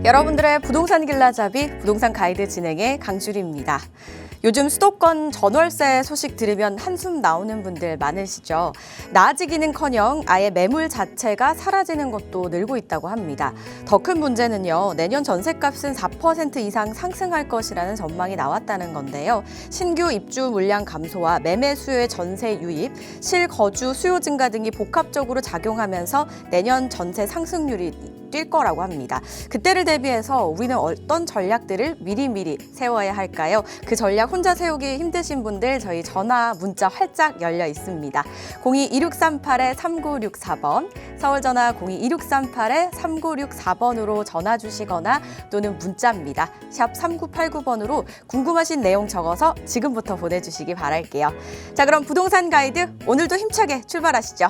여러분들의 부동산 길라잡이 부동산 가이드 진행의 강주리입니다. 요즘 수도권 전월세 소식 들으면 한숨 나오는 분들 많으시죠. 나아지기는커녕 아예 매물 자체가 사라지는 것도 늘고 있다고 합니다. 더 큰 문제는요, 내년 전셋값은 4% 이상 상승할 것이라는 전망이 나왔다는 건데요. 신규 입주 물량 감소와 매매 수요의 전세 유입, 실거주 수요 증가 등이 복합적으로 작용하면서 내년 전세 상승률이 뛸 거라고 합니다. 그때를 대비해서 우리는 어떤 전략들을 미리미리 세워야 할까요? 그 전략 혼자 세우기 힘드신 분들 저희 전화, 문자 활짝 열려 있습니다. 02-2638-3964번, 서울 전화 02-2638-3964번으로 전화 주시거나 또는 문자입니다. 샵 3989번으로 궁금하신 내용 적어서 지금부터 보내주시기 바랄게요. 자, 그럼 부동산 가이드 오늘도 힘차게 출발하시죠.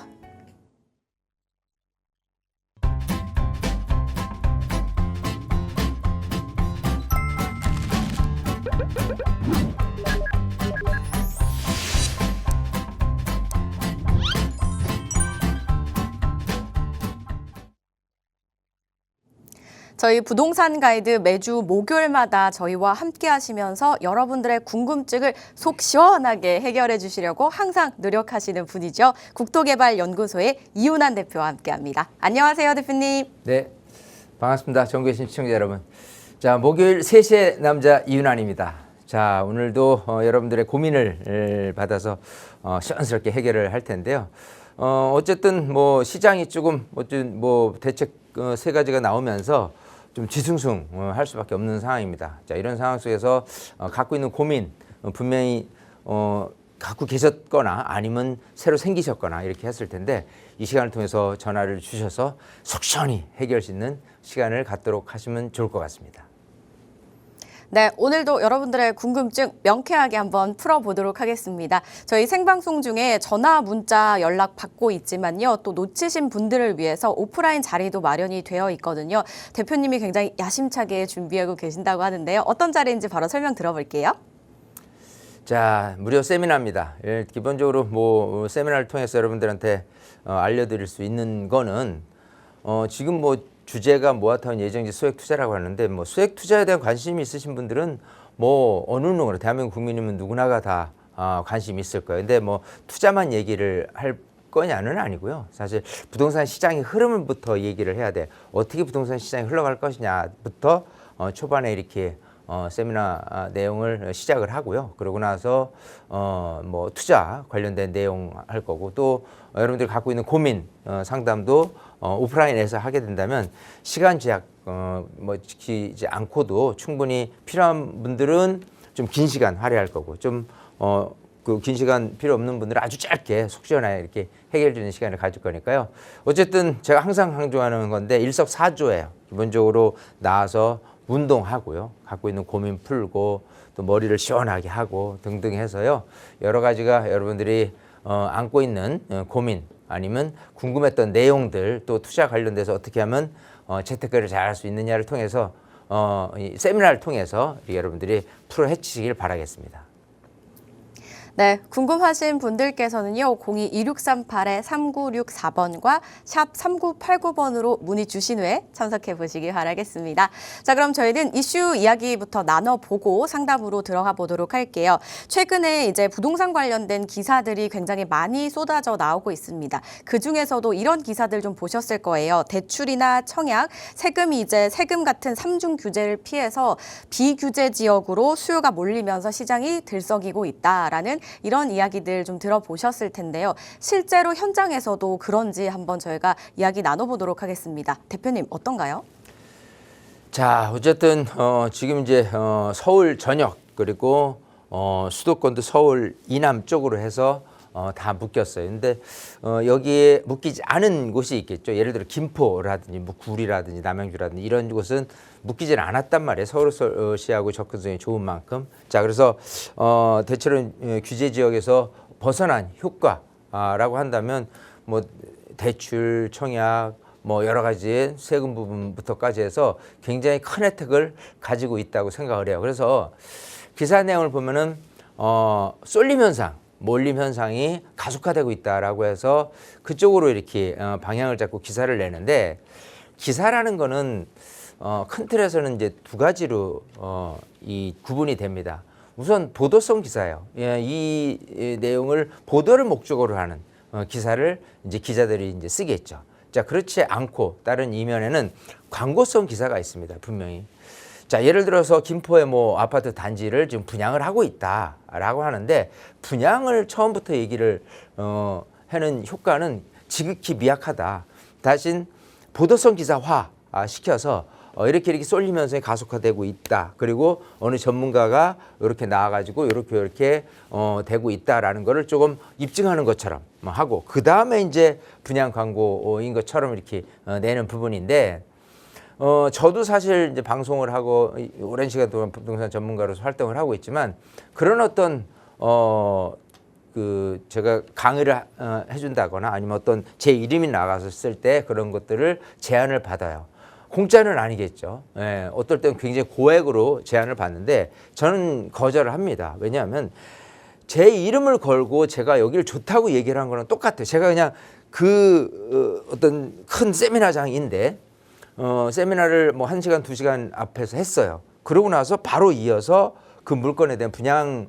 저희 부동산 가이드 매주 목요일마다 저희와 함께 하시면서 여러분들의 궁금증을 속 시원하게 해결해 주시려고 항상 노력하시는 분이죠. 국토개발연구소의 이윤환 대표와 함께합니다. 안녕하세요, 대표님. 네, 반갑습니다. 전국에 계신 시청자 여러분. 자, 목요일 3시의 남자 이윤환입니다. 자, 오늘도 여러분들의 고민을 받아서 시원스럽게 해결을 할 텐데요. 어쨌든 뭐 시장이 조금 뭐 대책 세 가지가 나오면서 좀 뒤숭숭 할 수밖에 없는 상황입니다. 자, 이런 상황 속에서 갖고 있는 고민 분명히 갖고 계셨거나 아니면 새로 생기셨거나 이렇게 했을 텐데 이 시간을 통해서 전화를 주셔서 속 시원히 해결할 수 있는 시간을 갖도록 하시면 좋을 것 같습니다. 네, 오늘도 여러분들의 궁금증 명쾌하게 한번 풀어보도록 하겠습니다. 저희 생방송 중에 전화, 문자 연락 받고 있지만요. 또 놓치신 분들을 위해서 오프라인 자리도 마련이 되어 있거든요. 대표님이 굉장히 야심차게 준비하고 계신다고 하는데요. 어떤 자리인지 바로 설명 들어볼게요. 자, 무료 세미나입니다. 기본적으로 뭐 세미나를 통해서 여러분들한테 알려드릴 수 있는 거는 지금 뭐 주제가 모아타운 예정지 소액 투자라고 하는데 뭐 소액 투자에 대한 관심이 있으신 분들은 뭐 어느 누구나 대한민국 국민이면 누구나가 다 관심이 있을 거예요. 근데 뭐 투자만 얘기를 할 거냐는 아니고요. 사실 부동산 시장의 흐름부터 얘기를 해야 돼. 어떻게 부동산 시장이 흘러갈 것이냐부터 초반에 이렇게 세미나 내용을 시작을 하고요. 그러고 나서 뭐 투자 관련된 내용 할 거고 또 여러분들이 갖고 있는 고민 상담도 오프라인에서 하게 된다면 시간 제약 뭐 지키지 않고도 충분히 필요한 분들은 좀 긴 시간 할애할 거고 좀 그 긴 시간 필요 없는 분들은 아주 짧게 속 시원하게 이렇게 해결해 주는 시간을 가질 거니까요. 어쨌든 제가 항상 강조하는 건데 일석사조예요. 기본적으로 나와서 운동하고요. 갖고 있는 고민 풀고 또 머리를 시원하게 하고 등등 해서요. 여러 가지가 여러분들이 안고 있는 고민 아니면 궁금했던 내용들 또 투자 관련돼서 어떻게 하면 재테크를 잘할 수 있느냐를 통해서 이 세미나를 통해서 여러분들이 풀어 헤치시길 바라겠습니다. 네, 궁금하신 분들께서는요. 02-2638-3964번과 샵 3989번으로 문의 주신 후에 참석해 보시기 바라겠습니다. 자, 그럼 저희는 이슈 이야기부터 나눠보고 상담으로 들어가 보도록 할게요. 최근에 이제 부동산 관련된 기사들이 굉장히 많이 쏟아져 나오고 있습니다. 그중에서도 이런 기사들 좀 보셨을 거예요. 대출이나 청약, 세금 같은 삼중 규제를 피해서 비규제 지역으로 수요가 몰리면서 시장이 들썩이고 있다라는 이런 이야기들 좀 들어보셨을 텐데요. 실제로 현장에서도 그런지 한번 저희가 이야기 나눠보도록 하겠습니다. 대표님 어떤가요? 자, 어쨌든 지금 이제 서울 전역 그리고 수도권도 서울 이남 쪽으로 해서 다 묶였어요. 근데 여기에 묶이지 않은 곳이 있겠죠. 예를 들어 김포라든지 뭐 구리라든지 남양주라든지 이런 곳은 묶이지는 않았단 말이에요. 서울시하고 접근성이 좋은 만큼. 자, 그래서 대체로 규제 지역에서 벗어난 효과라고 한다면 뭐 대출, 청약, 뭐 여러 가지 세금 부분부터까지 해서 굉장히 큰 혜택을 가지고 있다고 생각을 해요. 그래서 기사 내용을 보면은 쏠림 현상, 몰림 현상이 가속화되고 있다라고 해서 그쪽으로 이렇게 방향을 잡고 기사를 내는데 기사라는 거는 큰 틀에서는 이제 두 가지로 이 구분이 됩니다. 우선 보도성 기사예요. 예, 이 내용을 보도를 목적으로 하는 기사를 이제 기자들이 이제 쓰겠죠. 자, 그렇지 않고 다른 이면에는 광고성 기사가 있습니다. 분명히. 자, 예를 들어서 김포의 뭐 아파트 단지를 지금 분양을 하고 있다라고 하는데 분양을 처음부터 얘기를 하는 효과는 지극히 미약하다. 대신 보도성 기사화 시켜서 이렇게 쏠리면서 가속화되고 있다. 그리고 어느 전문가가 이렇게 나와가지고 이렇게 되고 있다라는 거를 조금 입증하는 것처럼 하고 그 다음에 이제 분양 광고인 것처럼 이렇게 내는 부분인데 저도 사실 이제 방송을 하고 오랜 시간 동안 부동산 전문가로서 활동을 하고 있지만 그런 어떤 그 제가 강의를 해준다거나 아니면 어떤 제 이름이 나갔을 때 그런 것들을 제안을 받아요. 공짜는 아니겠죠. 예, 어떨 때는 굉장히 고액으로 제안을 받는데 저는 거절을 합니다. 왜냐하면 제 이름을 걸고 제가 여기를 좋다고 얘기를 한 거랑 똑같아요. 제가 그냥 그 어떤 큰 세미나장인데 세미나를 뭐 1시간, 2시간 앞에서 했어요. 그러고 나서 바로 이어서 그 물건에 대한 분양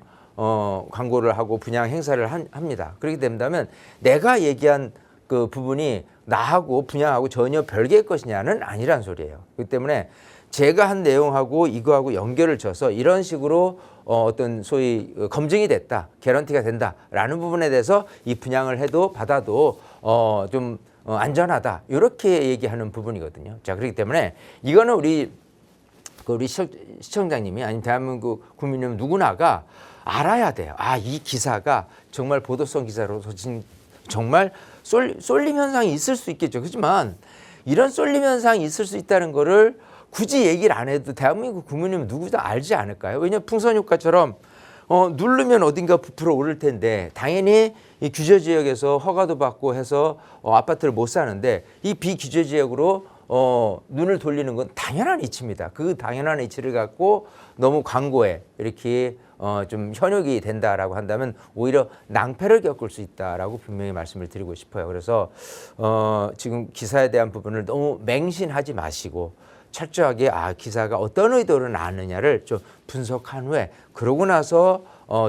광고를 하고 분양 행사를 합니다. 그렇게 된다면 내가 얘기한 그 부분이 나하고 분양하고 전혀 별개의 것이냐는 아니란 소리예요. 그렇기 때문에 제가 한 내용하고 이거하고 연결을 져서 이런 식으로 어떤 소위 검증이 됐다, 개런티가 된다라는 부분에 대해서 이 분양을 해도 받아도 좀 안전하다 이렇게 얘기하는 부분이거든요. 자, 그렇기 때문에 이거는 우리 시청자님이 아니면 대한민국 국민이면 누구나가 알아야 돼요. 아, 이 기사가 정말 보도성 기사로서 정말 쏠림 현상이 있을 수 있겠죠. 그렇지만 이런 쏠림 현상이 있을 수 있다는 거를 굳이 얘기를 안 해도 대한민국 국민이면 누구도 알지 않을까요? 왜냐하면 풍선 효과처럼 누르면 어딘가 부풀어 오를 텐데 당연히 이 규제 지역에서 허가도 받고 해서 아파트를 못 사는데 이 비규제 지역으로 눈을 돌리는 건 당연한 이치입니다. 그 당연한 이치를 갖고 너무 광고에 이렇게 좀 현혹이 된다라고 한다면 오히려 낭패를 겪을 수 있다라고 분명히 말씀을 드리고 싶어요. 그래서 지금 기사에 대한 부분을 너무 맹신하지 마시고 철저하게 기사가 어떤 의도를 나느냐를 좀 분석한 후에 그러고 나서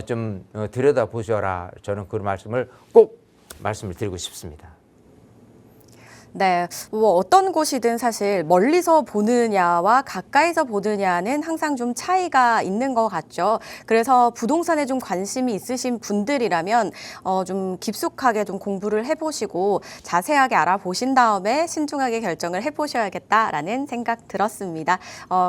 좀 들여다보셔라. 저는 그 말씀을 꼭 말씀을 드리고 싶습니다. 네, 뭐 어떤 곳이든 사실 멀리서 보느냐와 가까이서 보느냐는 항상 좀 차이가 있는 것 같죠. 그래서 부동산에 좀 관심이 있으신 분들이라면 좀 깊숙하게 좀 공부를 해보시고 자세하게 알아보신 다음에 신중하게 결정을 해보셔야겠다라는 생각 들었습니다.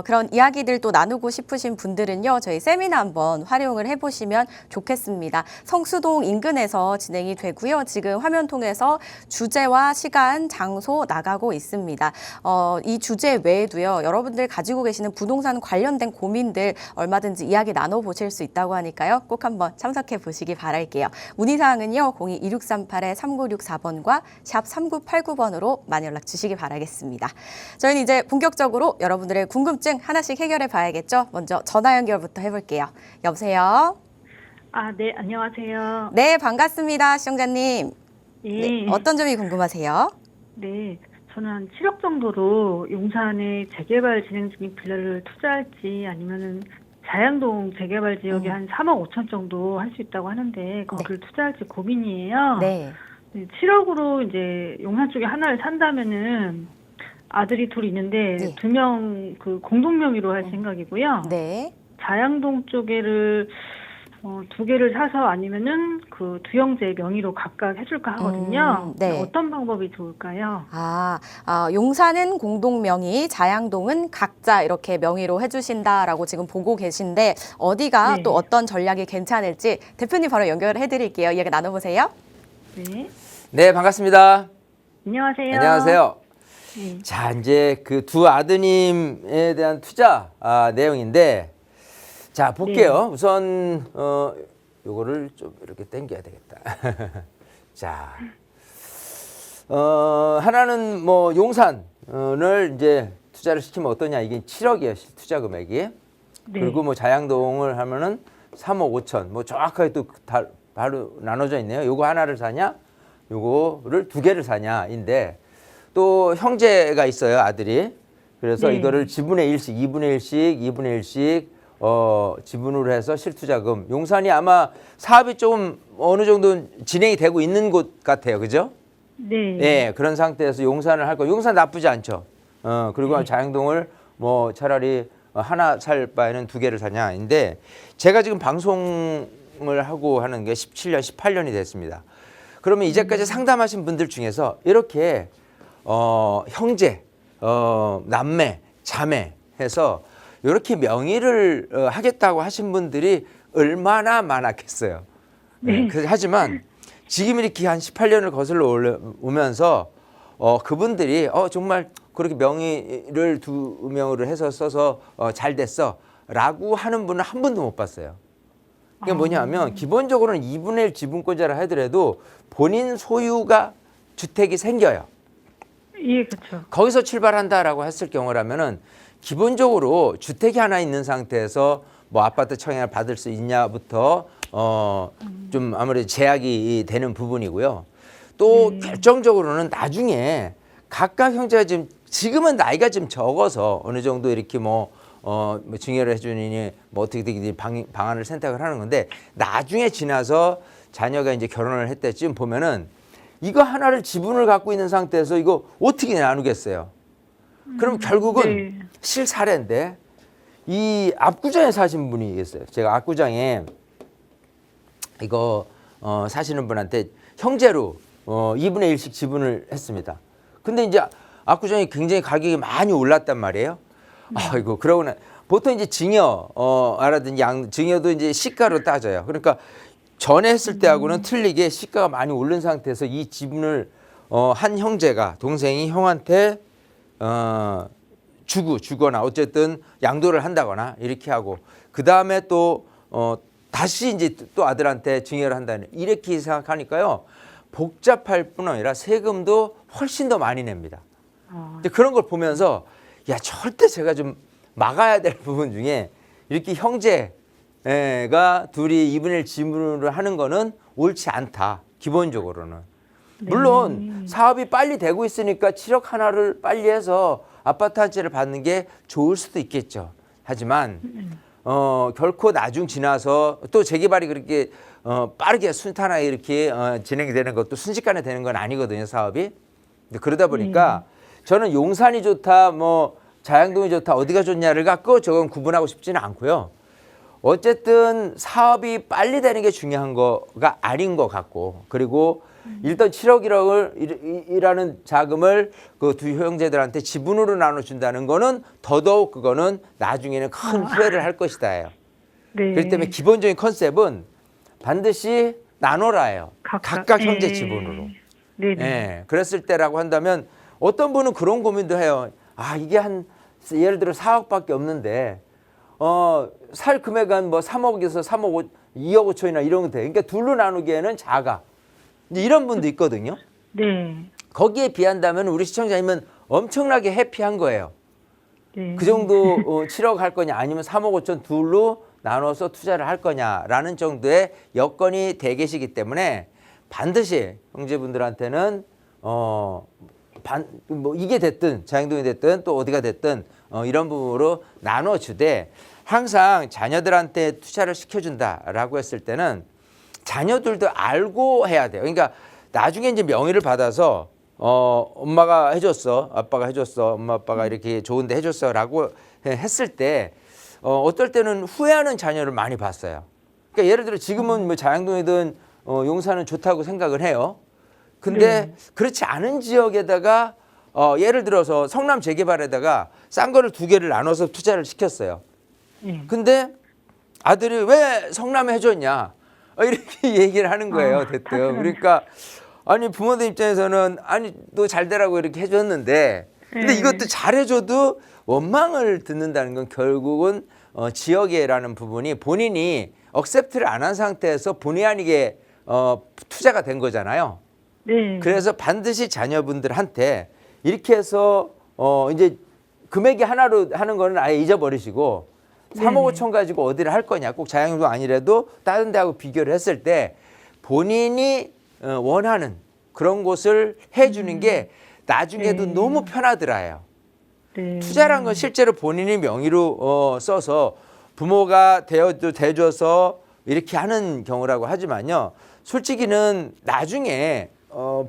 그런 이야기들 또 나누고 싶으신 분들은요, 저희 세미나 한번 활용을 해보시면 좋겠습니다. 성수동 인근에서 진행이 되고요. 지금 화면 통해서 주제와 시간, 장소 나가고 있습니다. 이 주제 외에도요, 여러분들 가지고 계시는 부동산 관련된 고민들 얼마든지 이야기 나눠보실 수 있다고 하니까요. 꼭 한번 참석해 보시기 바랄게요. 문의사항은요, 02-2638-3964번과 샵 3989번으로 많이 연락 주시기 바라겠습니다. 저희는 이제 본격적으로 여러분들의 궁금증 하나씩 해결해 봐야겠죠. 먼저 전화 연결부터 해볼게요. 여보세요? 네, 안녕하세요. 네, 반갑습니다. 시청자님. 예. 네, 어떤 점이 궁금하세요? 네, 저는 한 7억 정도로 용산에 재개발 진행 중인 빌라를 투자할지 아니면은 자양동 재개발 지역에 한 3억 5천 정도 할 수 있다고 하는데 거기를 투자할지 고민이에요. 네. 7억으로 이제 용산 쪽에 하나를 산다면은 아들이 둘 있는데 네. 2명 그 공동 명의로 할 생각이고요. 네. 자양동 쪽에를 2개를 사서 아니면은 그 두 형제 명의로 각각 해줄까 하거든요. 네. 어떤 방법이 좋을까요? 용산은 공동 명의, 자양동은 각자 이렇게 명의로 해주신다라고 지금 보고 계신데 어디가 네. 또 어떤 전략이 괜찮을지 대표님 바로 연결해 드릴게요. 이야기 나눠보세요. 네. 네, 반갑습니다. 안녕하세요. 안녕하세요. 네. 자, 이제 그 두 아드님에 대한 투자 내용인데 자, 볼게요. 우선 요거를 좀 이렇게 당겨야 되겠다. 자, 하나는 뭐 용산을 이제 투자를 시키면 어떠냐. 이게 7억이에요. 투자 금액이. 네. 그리고 뭐 자양동을 하면은 3억 5천. 뭐 정확하게 또 바로 나눠져 있네요. 요거 하나를 사냐? 요거를 2개를 사냐인데 또 형제가 있어요. 아들이. 그래서 네. 이거를 지분의 1씩, 2분의 1씩, 2분의 1씩 지분으로 해서 실투자금. 용산이 아마 사업이 조금 어느 정도 진행이 되고 있는 곳 같아요. 그죠? 네. 예, 그런 상태에서 용산을 할 거. 용산 나쁘지 않죠. 그리고 자양동을 뭐 차라리 하나 살 바에는 두 개를 사냐인데 제가 지금 방송을 하고 하는 게 17년, 18년이 됐습니다. 그러면 이제까지 상담하신 분들 중에서 이렇게 형제, 남매, 자매 해서 이렇게 명의를 하겠다고 하신 분들이 얼마나 많았겠어요. 네. 하지만 지금 이렇게 한 18년을 거슬러 오면서 그분들이 정말 그렇게 명의를 두 명으로 해서 써서 잘 됐어 라고 하는 분은 한 분도 못 봤어요. 그게 뭐냐면 기본적으로는 2분의 1 지분권자라 하더라도 본인 소유가 주택이 생겨요. 예, 그렇죠. 거기서 출발한다라고 했을 경우라면은 기본적으로 주택이 하나 있는 상태에서 뭐 아파트 청약을 받을 수 있냐부터 좀 아무래도 제약이 되는 부분이고요. 또 결정적으로는 나중에 각각 형제가 지금은 나이가 좀 적어서 어느 정도 이렇게 뭐 증여를 해주니 뭐 어떻게 되든지 방안을 선택을 하는 건데 나중에 지나서 자녀가 이제 결혼을 했을 때쯤 보면은 이거 하나를 지분을 갖고 있는 상태에서 이거 어떻게 나누겠어요? 그럼 결국은 네. 실사례인데 이 압구정에 사신 분이 계세요. 제가 압구정에 이거 사시는 분한테 형제로 2분의 1씩 지분을 했습니다. 근데 이제 압구정이 굉장히 가격이 많이 올랐단 말이에요. 아이고 그러고는 보통 이제 증여라든지 증여도 이제 시가로 따져요. 그러니까 전에 했을 때하고는 틀리게 시가가 많이 오른 상태에서 이 지분을 한 형제가 동생이 형한테 주거나 어쨌든 양도를 한다거나 이렇게 하고 그 다음에 또 다시 이제 또 아들한테 증여를 한다는 이렇게 생각하니까요 복잡할 뿐 아니라 세금도 훨씬 더 많이 냅니다. 근데 그런 걸 보면서 야 절대 제가 좀 막아야 될 부분 중에 이렇게 형제가 둘이 2분의 1 지분을 하는 거는 옳지 않다. 기본적으로는. 물론 사업이 빨리 되고 있으니까 7억 하나를 빨리 해서 아파트 한 채를 받는 게 좋을 수도 있겠죠. 하지만 결코 나중 지나서 또 재개발이 그렇게 빠르게 순탄하게 이렇게 진행이 되는 것도 순식간에 되는 건 아니거든요. 사업이. 근데 그러다 보니까 저는 용산이 좋다 뭐 자양동이 좋다 어디가 좋냐를 갖고 저건 구분하고 싶지는 않고요. 어쨌든 사업이 빨리 되는 게 중요한 거가 아닌 것 같고 그리고 일단 7억이라는 자금을 그 두 형제들한테 지분으로 나눠준다는 거는 더더욱 그거는 나중에는 큰 후회를 할 것이다예요. 네. 그렇기 때문에 기본적인 컨셉은 반드시 나눠라예요. 각각 형제 지분으로. 네네. 예, 그랬을 때라고 한다면 어떤 분은 그런 고민도 해요. 아 이게 한 예를 들어 4억밖에 없는데 살 금액은 뭐 3억에서 3억 2억 5천이나 이런 거 돼. 그러니까 둘로 나누기에는 작아. 이제 이런 분도 있거든요. 네. 거기에 비한다면 우리 시청자님은 엄청나게 해피한 거예요. 네. 그 정도 7억 할 거냐 아니면 3억 5천 둘로 나눠서 투자를 할 거냐라는 정도의 여건이 돼 계시기 때문에 반드시 형제분들한테는 뭐 이게 됐든 자양동이 됐든 또 어디가 됐든 이런 부분으로 나눠주되 항상 자녀들한테 투자를 시켜준다라고 했을 때는 자녀들도 알고 해야 돼요. 그러니까 나중에 이제 명의를 받아서 엄마가 해줬어, 아빠가 해줬어, 엄마 아빠가 이렇게 좋은데 해줬어라고 했을 때 어떨 때는 후회하는 자녀를 많이 봤어요. 그러니까 예를 들어 지금은 뭐 자양동이든 용산은 좋다고 생각을 해요. 근데 그렇지 않은 지역에다가 예를 들어서 성남 재개발에다가 싼 거를 두 개를 나눠서 투자를 시켰어요. 근데 아들이 왜 성남에 해줬냐 이렇게 얘기를 하는 거예요. 대뜸. 그러니까 아니 부모들 입장에서는 아니 너 잘 되라고 이렇게 해줬는데 근데 이것도 잘해줘도 원망을 듣는다는 건 결국은 지역에라는 부분이 본인이 억셉트를 안 한 상태에서 본의 아니게 투자가 된 거잖아요. 네. 그래서 반드시 자녀분들한테 이렇게 해서 이제 금액이 하나로 하는 거는 아예 잊어버리시고 3억 5천 가지고 어디를 할 거냐 꼭 자양동 아니라도 다른 데하고 비교를 했을 때 본인이 원하는 그런 곳을 해주는 게 나중에도 너무 편하더라요. 네. 투자란 건 실제로 본인이 명의로 써서 부모가 대줘서 이렇게 하는 경우라고 하지만요. 솔직히는 나중에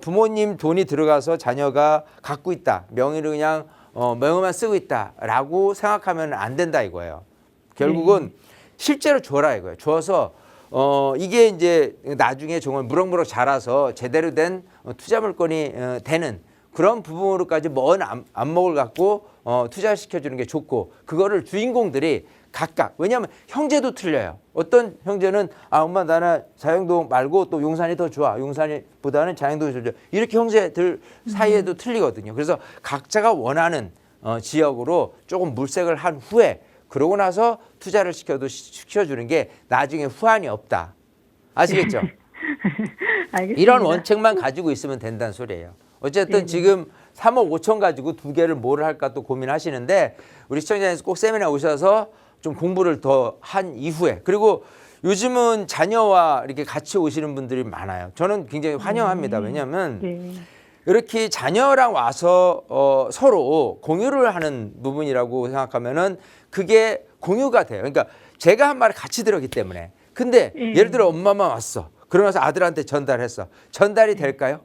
부모님 돈이 들어가서 자녀가 갖고 있다. 명의로 그냥 명의만 쓰고 있다라고 생각하면 안 된다 이거예요. 결국은 실제로 줘라 이거예요. 줘서 이게 이제 나중에 정말 무럭무럭 자라서 제대로 된 투자 물건이 되는 그런 부분으로까지 먼 안목을 갖고 투자시켜주는 게 좋고 그거를 주인공들이 각각 왜냐하면 형제도 틀려요. 어떤 형제는 엄마 나는 자영동 말고 또 용산이 더 좋아. 용산보다는 자영동이 더 좋아. 이렇게 형제들 사이에도 틀리거든요. 그래서 각자가 원하는 지역으로 조금 물색을 한 후에 그러고 나서 투자를 시켜주는 게 나중에 후환이 없다. 아시겠죠? 알겠습니다. 이런 원칙만 가지고 있으면 된다는 소리예요. 어쨌든 지금 3억 5천 가지고 두 개를 뭐를 할까 또 고민하시는데 우리 시청자님께서 꼭 세미나 오셔서 좀 공부를 더 한 이후에 그리고 요즘은 자녀와 이렇게 같이 오시는 분들이 많아요. 저는 굉장히 환영합니다. 왜냐하면 이렇게 자녀랑 와서 서로 공유를 하는 부분이라고 생각하면은 그게 공유가 돼요. 그러니까 제가 한 말을 같이 들었기 때문에. 근데 예를 들어 엄마만 왔어. 그러면서 아들한테 전달했어. 전달이 될까요?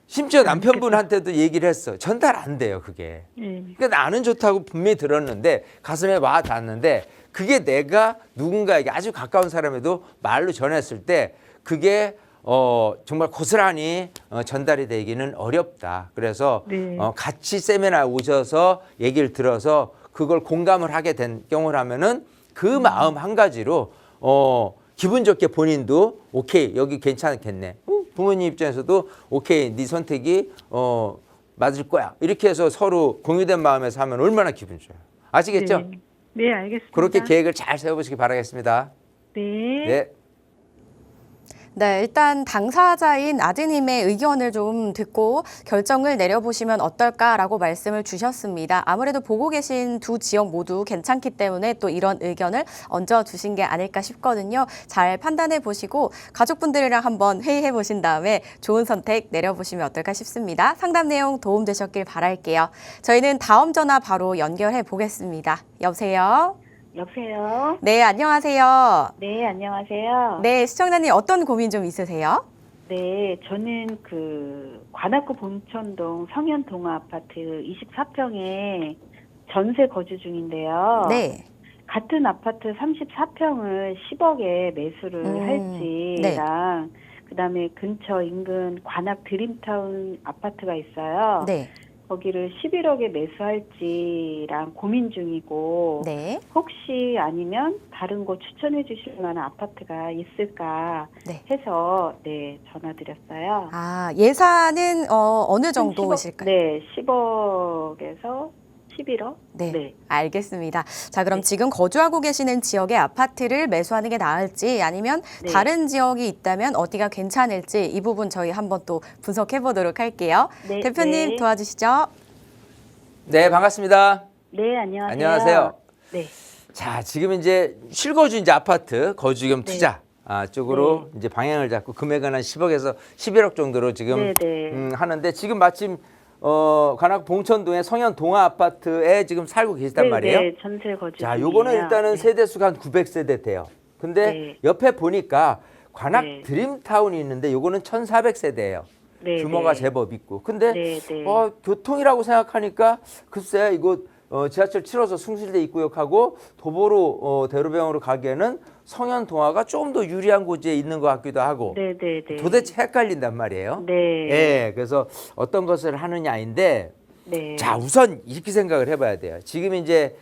심지어 남편분한테도 얘기를 했어. 전달 안 돼요, 그게. 그러니까 나는 좋다고 분명히 들었는데 가슴에 와 닿았는데 그게 내가 누군가에게 아주 가까운 사람에도 말로 전했을 때 그게 정말 고스란히 전달이 되기는 어렵다. 그래서 같이 세미나 오셔서 얘기를 들어서 그걸 공감을 하게 된 경우라면은 그 마음 한 가지로 기분 좋게 본인도 오케이 여기 괜찮겠네. 부모님 입장에서도 오케이 네 선택이 맞을 거야. 이렇게 해서 서로 공유된 마음에서 하면 얼마나 기분 좋아요. 아시겠죠? 네, 알겠습니다. 그렇게 계획을 잘 세워보시기 바라겠습니다. 네. 네. 네, 일단 당사자인 아드님의 의견을 좀 듣고 결정을 내려보시면 어떨까라고 말씀을 주셨습니다. 아무래도 보고 계신 두 지역 모두 괜찮기 때문에 또 이런 의견을 얹어주신 게 아닐까 싶거든요. 잘 판단해 보시고 가족분들이랑 한번 회의해 보신 다음에 좋은 선택 내려보시면 어떨까 싶습니다. 상담 내용 도움되셨길 바랄게요. 저희는 다음 전화 바로 연결해 보겠습니다. 여보세요? 여보세요? 네, 안녕하세요. 네, 안녕하세요. 네, 시청자님 어떤 고민 좀 있으세요? 네, 저는 관악구 봉천동 성현동아아파트 24평에 전세 거주 중인데요. 네. 같은 아파트 34평을 10억에 매수를 할지랑 그다음에 근처 인근 관악 드림타운 아파트가 있어요. 네. 거기를 11억에 매수할지랑 고민 중이고 네. 혹시 아니면 다른 곳 추천해 주실 만한 아파트가 있을까 네. 해서 전화드렸어요. 아, 예산은 어느 정도이실까요? 네, 10억에서 11억? 네, 알겠습니다. 자, 그럼 지금 거주하고 계시는 지역의 아파트를 매수하는 게 나을지 아니면 다른 지역이 있다면 어디가 괜찮을지 이 부분 저희 한번 또 분석해 보도록 할게요. 네, 대표님 도와주시죠. 네, 반갑습니다. 네, 안녕하세요. 안녕하세요. 네. 자, 지금 이제 실거주 이제 아파트 거주 겸 투자 쪽으로 이제 방향을 잡고 금액은 한 10억에서 11억 정도로 지금 하는데 지금 마침 관악 봉천동의 성현 동아 아파트에 지금 살고 계시단 말이에요. 네, 전세 거주. 자, 요거는 일단은 세대수가 한 900세대 돼요. 근데 옆에 보니까 관악 드림타운이 있는데 요거는 1400세대예요. 규모가 제법 있고. 근데 교통이라고 생각하니까 글쎄 이거 지하철 7호선 숭실대 입구역하고 도보로 대로변으로 가기에는 성현 동아가 좀 더 유리한 곳에 있는 것 같기도 하고 도대체 헷갈린단 말이에요. 네, 그래서 어떤 것을 하느냐인데 자, 우선 이렇게 생각을 해봐야 돼요. 지금 이제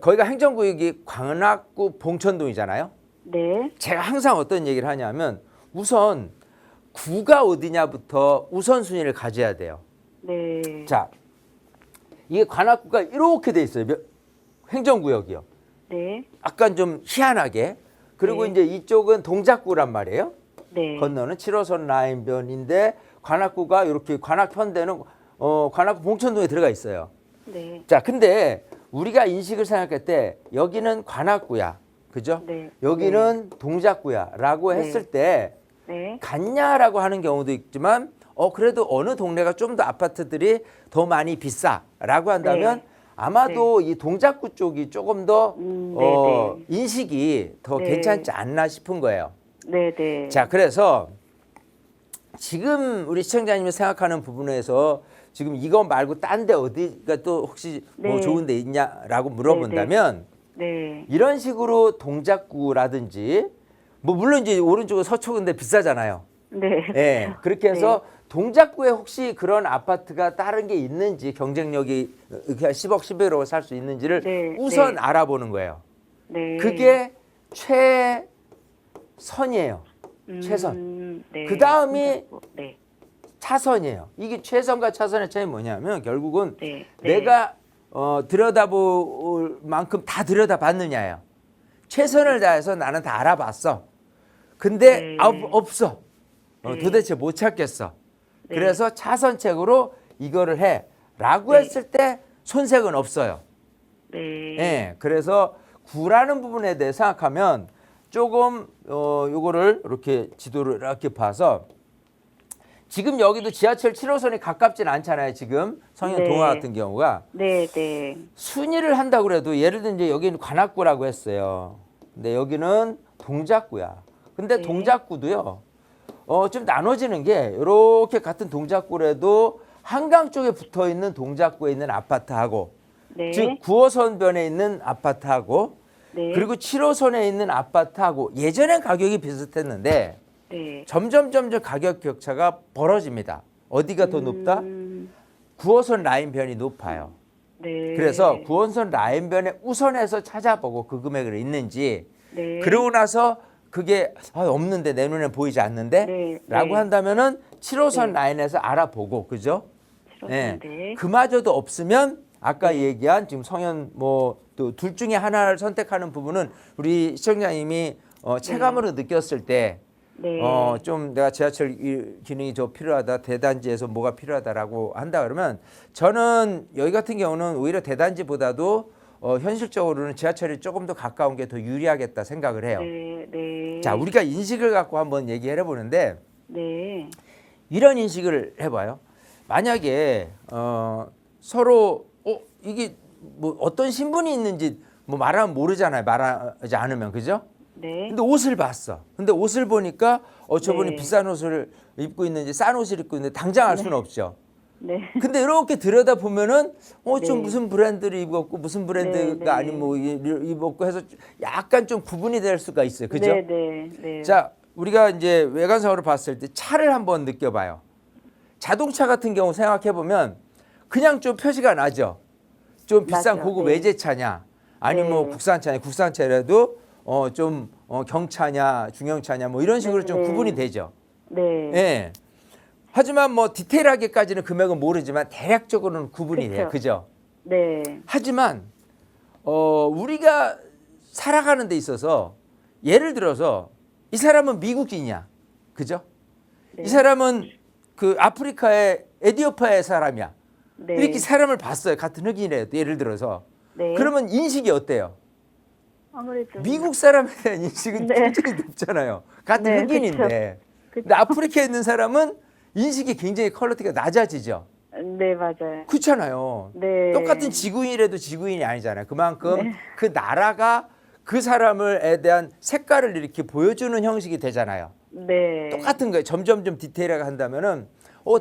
거기가 행정구역이 관악구 봉천동이잖아요. 네. 제가 항상 어떤 얘기를 하냐면 우선 구가 어디냐부터 우선순위를 가져야 돼요. 네. 자, 이게 관악구가 이렇게 돼 있어요. 행정구역이요. 네. 약간 좀 희한하게. 그리고 이제 이쪽은 동작구란 말이에요. 네. 건너는 7호선 라인변인데 관악구가 이렇게 관악현대는 관악구 봉천동에 들어가 있어요. 네. 자, 근데 우리가 인식을 생각할 때 여기는 관악구야. 그죠? 여기는 동작구야라고 했을 때 같냐라고 하는 경우도 있지만 그래도 어느 동네가 좀 더 아파트들이 더 많이 비싸라고 한다면 아마도 이 동작구 쪽이 조금 더 인식이 더 괜찮지 않나 싶은 거예요. 네네. 자, 그래서 지금 우리 시청자님이 생각하는 부분에서 지금 이거 말고 딴 데 어디가 또 혹시 뭐 좋은 데 있냐라고 물어본다면 네. 이런 식으로 동작구라든지 뭐 물론 이제 오른쪽은 서초구인데 비싸잖아요. 네. 예. 그렇게 해서 동작구에 혹시 그런 아파트가 다른 게 있는지 경쟁력이 10억, 11억으로 살 수 있는지를 우선 알아보는 거예요. 네. 그게 최선이에요. 최선. 네. 그 다음이 네. 차선이에요. 이게 최선과 차선의 차이 뭐냐면 결국은 네. 내가 들여다볼 만큼 다 들여다봤느냐예요. 최선을 다해서 나는 다 알아봤어. 근데 없어. 도대체 못 찾겠어. 그래서 차선책으로 이거를 해라고 했을 때 손색은 없어요. 네. 예, 그래서 구라는 부분에 대해 생각하면 조금 요거를 이렇게 지도를 이렇게 봐서 지금 여기도 지하철 7호선이 가깝진 않잖아요. 지금 성현 동화 같은 경우가 네, 네. 순위를 한다고 그래도 예를 들면 이제 여기는 관악구라고 했어요. 근데 여기는 동작구야. 근데 동작구도요. 좀 나눠지는 게 이렇게 같은 동작구라도 한강 쪽에 붙어 있는 동작구에 있는 아파트하고 즉 9호선변에 있는 아파트하고 그리고 7호선에 있는 아파트하고 예전엔 가격이 비슷했는데 점점 가격 격차가 벌어집니다. 어디가 더 높다? 9호선 라인변이 높아요. 그래서 9호선 라인변에 우선해서 찾아보고 그 금액을 있는지 그러고 나서 그게 없는데 내 눈에 보이지 않는데 라고 한다면은 7호선 라인에서 알아보고 그죠? 그마저도 없으면 아까 얘기한 지금 성현 뭐 또 둘 중에 하나를 선택하는 부분은 우리 시청자님이 체감으로 느꼈을 때 좀 내가 지하철 기능이 더 필요하다 대단지에서 뭐가 필요하다라고 한다 그러면 저는 여기 같은 경우는 오히려 대단지보다도 현실적으로는 지하철이 조금 더 가까운 게 더 유리하겠다 생각을 해요. 자, 우리가 인식을 갖고 한번 얘기를 해보는데 이런 인식을 해봐요. 만약에 서로 이게 뭐 어떤 신분이 있는지 뭐 말하면 모르잖아요. 말하지 않으면 그죠? 근데 옷을 봤어. 근데 옷을 보니까 저분이 비싼 옷을 입고 있는지 싼 옷을 입고 있는데 당장 알 수는 없죠. 근데 이렇게 들여다 보면은 좀 무슨 브랜드를 입었고 무슨 브랜드가 아닌 뭐 입었고 해서 약간 좀 구분이 될 수가 있어요. 그죠? 자, 우리가 이제 외관상으로 봤을 때 차를 한번 느껴봐요. 자동차 같은 경우 생각해 보면 그냥 좀 표시가 나죠. 좀 비싼 고급 외제차냐, 아니면 뭐 국산차냐, 국산차라도 좀 경차냐, 중형차냐, 뭐 이런 식으로 좀 구분이 되죠. 예. 하지만 뭐 디테일하게까지는 금액은 모르지만 대략적으로는 구분이 돼요. 그죠? 하지만 우리가 살아가는 데 있어서 예를 들어서 이 사람은 미국인이야. 그죠? 이 사람은 그 아프리카의 에티오피아의 사람이야. 이렇게 사람을 봤어요. 같은 흑인이라도 예를 들어서. 그러면 인식이 어때요? 아무래도 미국 사람에 대한 인식은 굉장히 높잖아요. 같은 흑인인데. 근데 아프리카에 있는 사람은 인식이 굉장히 퀄리티가 낮아지죠. 맞아요. 그렇잖아요. 똑같은 지구인이라도 지구인이 아니잖아요. 그만큼 그 나라가 그 사람에 대한 색깔을 이렇게 보여주는 형식이 되잖아요. 똑같은 거예요. 점점 디테일하게 한다면은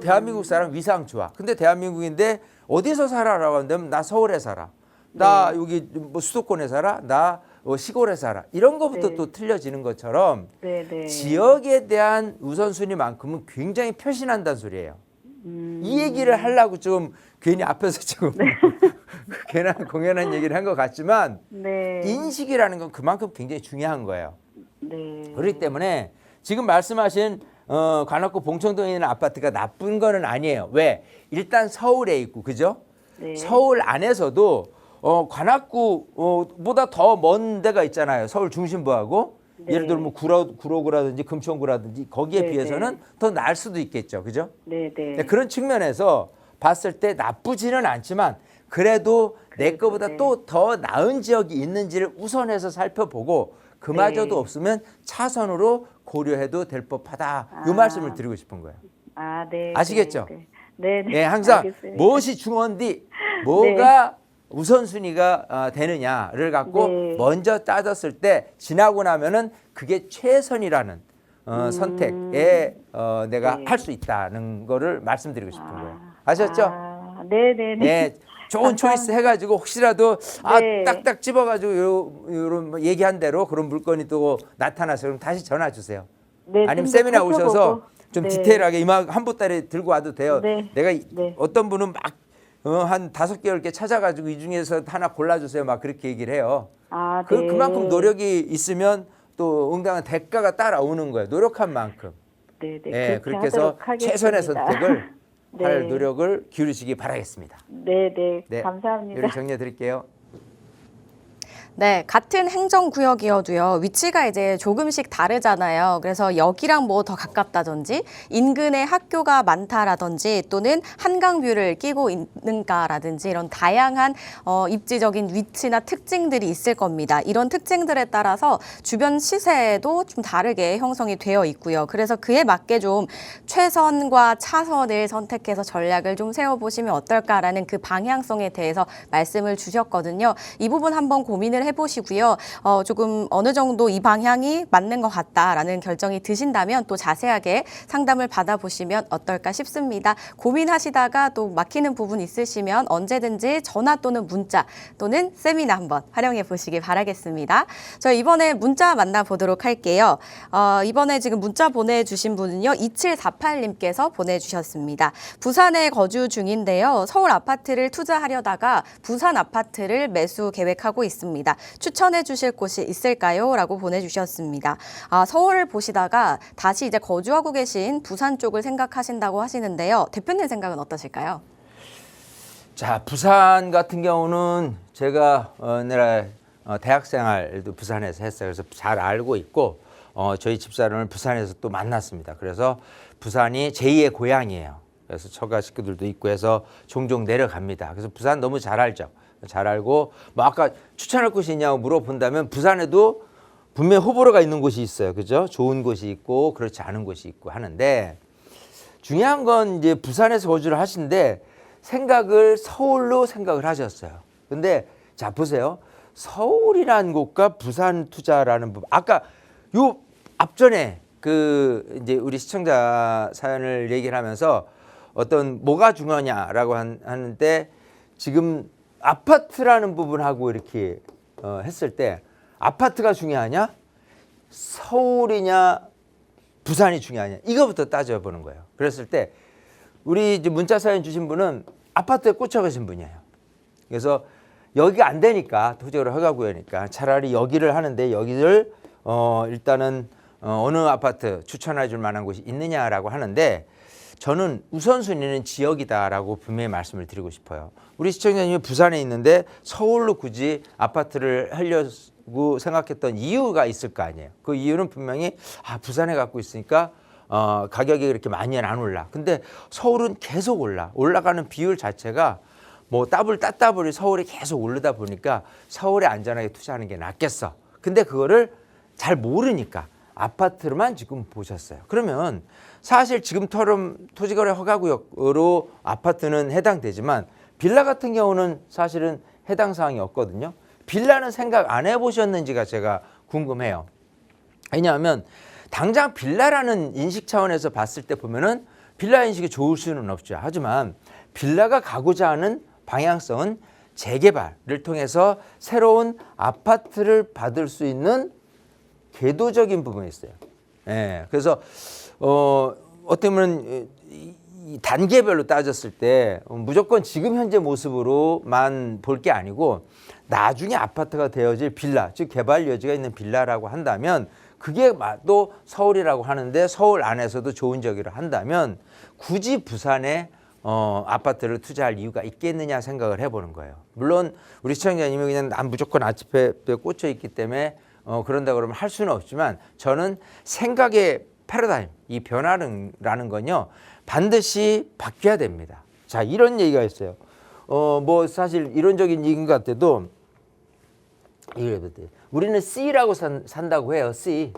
대한민국 사람 위상 좋아. 근데 대한민국인데 어디서 살아라고 한다면 나 서울에 살아. 나 여기 뭐 수도권에 살아. 나 시골에 살아. 이런 거부터 또 틀려지는 것처럼 지역에 대한 우선순위만큼은 굉장히 표시난다는 소리예요. 이 얘기를 하려고 좀 괜히 앞에서 지금 괜한 공연한 얘기를 한 것 같지만 인식이라는 건 그만큼 굉장히 중요한 거예요. 그렇기 때문에 지금 말씀하신 관악구 봉천동에 있는 아파트가 나쁜 거는 아니에요. 왜? 일단 서울에 있고 그죠? 서울 안에서도 관악구보다 더 먼 데가 있잖아요. 서울 중심부하고 예를 들면 뭐 구로구라든지 금천구라든지 거기에 비해서는 더 나을 수도 있겠죠. 그죠? 그런 측면에서 봤을 때 나쁘지는 않지만 그래도 내 거보다 또 더 나은 지역이 있는지를 우선해서 살펴보고 그마저도 없으면 차선으로 고려해도 될 법하다. 이 말씀을 드리고 싶은 거예요. 아, 네. 아시겠죠? 네. 네, 네. 예, 항상 알겠습니다. 무엇이 중요한디, 뭐가 우선순위가 되느냐를 갖고 네. 먼저 따졌을 때 지나고 나면은 그게 최선이라는 선택에 내가 네. 할 수 있다는 거를 말씀드리고 싶은 거예요. 아셨죠? 아, 네네네. 예, 좋은 초이스 해가지고 혹시라도 네. 딱딱 집어가지고 요런 뭐 얘기한 대로 그런 물건이 또 나타나서 그럼 다시 전화 주세요. 네, 아니면 좀 더 세미나 오셔서 살펴보고. 좀 네. 디테일하게 이만 한 보따리 들고 와도 돼요. 네. 내가 네. 어떤 분은 막 한 5개, 10개 찾아가지고 이 중에서 하나 골라주세요. 막 그렇게 얘기를 해요. 아, 네. 그만큼 노력이 있으면 또 응당한 대가가 따라오는 거예요. 노력한 만큼. 네, 네. 예, 그렇게 그렇게 해서 하도록 하겠습니다. 최선의 선택을 네. 할 노력을 기울이시기 바라겠습니다. 네, 네. 네, 감사합니다. 여기 정리해 드릴게요. 네, 같은 행정구역이어도요, 위치가 이제 조금씩 다르잖아요. 그래서 여기랑 뭐 더 가깝다든지, 인근에 학교가 많다라든지, 또는 한강뷰를 끼고 있는가라든지, 이런 다양한 입지적인 위치나 특징들이 있을 겁니다. 이런 특징들에 따라서 주변 시세도 좀 다르게 형성이 되어 있고요. 그래서 그에 맞게 좀 최선과 차선을 선택해서 전략을 좀 세워보시면 어떨까라는 그 방향성에 대해서 말씀을 주셨거든요. 이 부분 한번 고민을 해보시고요. 조금 어느 정도 이 방향이 맞는 것 같다라는 결정이 드신다면 또 자세하게 상담을 받아보시면 어떨까 싶습니다. 고민하시다가 또 막히는 부분 있으시면 언제든지 전화 또는 문자 또는 세미나 한번 활용해 보시기 바라겠습니다. 저희 이번에 문자 만나보도록 할게요. 이번에 지금 문자 보내주신 분은요. 2748님께서 보내주셨습니다. 부산에 거주 중인데요. 서울 아파트를 투자하려다가 부산 아파트를 매수 계획하고 있습니다. 추천해 주실 곳이 있을까요? 라고 보내주셨습니다. 서울을 보시다가 다시 이제 거주하고 계신 부산 쪽을 생각하신다고 하시는데요. 대표님 생각은 어떠실까요? 자, 부산 같은 경우는 제가 내가 대학 생활도 부산에서 했어요. 그래서 잘 알고 있고 저희 집사람을 부산에서 또 만났습니다. 그래서 부산이 제2의 고향이에요. 그래서 처가 식구들도 있고 해서 종종 내려갑니다. 그래서 부산 너무 잘 알죠. 잘 알고 뭐 아까 추천할 곳이 있냐고 물어본다면 부산에도 분명 호불호가 있는 곳이 있어요. 그죠? 좋은 곳이 있고 그렇지 않은 곳이 있고 하는데 중요한 건 이제 부산에서 거주를 하시는데 생각을 서울로 생각을 하셨어요. 근데 자 보세요. 서울이라는 곳과 부산 투자라는 부분 아까 요 앞전에 그 이제 우리 시청자 사연을 얘기를 하면서 어떤 뭐가 중요하냐라고 하는데 지금 아파트라는 부분하고 이렇게 했을 때 아파트가 중요하냐? 서울이냐? 부산이 중요하냐? 이거부터 따져보는 거예요. 그랬을 때 우리 이제 문자 사연 주신 분은 아파트에 꽂혀 계신 분이에요. 그래서 여기가 안 되니까 토지로 허가구역이니까 차라리 여기를 하는데 여기를 일단은 어느 아파트 추천해 줄 만한 곳이 있느냐라고 하는데 저는 우선순위는 지역이다라고 분명히 말씀을 드리고 싶어요. 우리 시청자님이 부산에 있는데 서울로 굳이 아파트를 하려고 생각했던 이유가 있을 거 아니에요. 그 이유는 분명히 부산에 갖고 있으니까 가격이 그렇게 많이는 안 올라. 근데 서울은 계속 올라가는 비율 자체가 뭐 따블이 서울이 계속 오르다 보니까 서울에 안전하게 투자하는 게 낫겠어. 근데 그거를 잘 모르니까 아파트로만 지금 보셨어요. 그러면 사실 지금처럼 토지거래 허가구역으로 아파트는 해당되지만 빌라 같은 경우는 사실은 해당 사항이 없거든요. 빌라는 생각 안 해보셨는지가 제가 궁금해요. 왜냐하면 당장 빌라라는 인식 차원에서 봤을 때 보면은 빌라 인식이 좋을 수는 없죠. 하지만 빌라가 가고자 하는 방향성은 재개발을 통해서 새로운 아파트를 받을 수 있는 궤도적인 부분이 있어요. 예, 그래서 어떻게 보면 이 단계별로 따졌을 때 무조건 지금 현재 모습으로만 볼 게 아니고 나중에 아파트가 되어질 빌라, 즉 개발 여지가 있는 빌라라고 한다면 그게 또 서울이라고 하는데 서울 안에서도 좋은 지역이라 한다면 굳이 부산에 아파트를 투자할 이유가 있겠느냐 생각을 해보는 거예요. 물론 우리 시청자님이 그냥 난 무조건 아파트에 꽂혀 있기 때문에 그런다 그러면 할 수는 없지만 저는 생각의 패러다임, 이 변화라는 건요 반드시 바뀌어야 됩니다. 자, 이런 얘기가 있어요. 뭐 사실 이론적인 얘기인 것 같아도 우리는 C라고 산다고 해요. C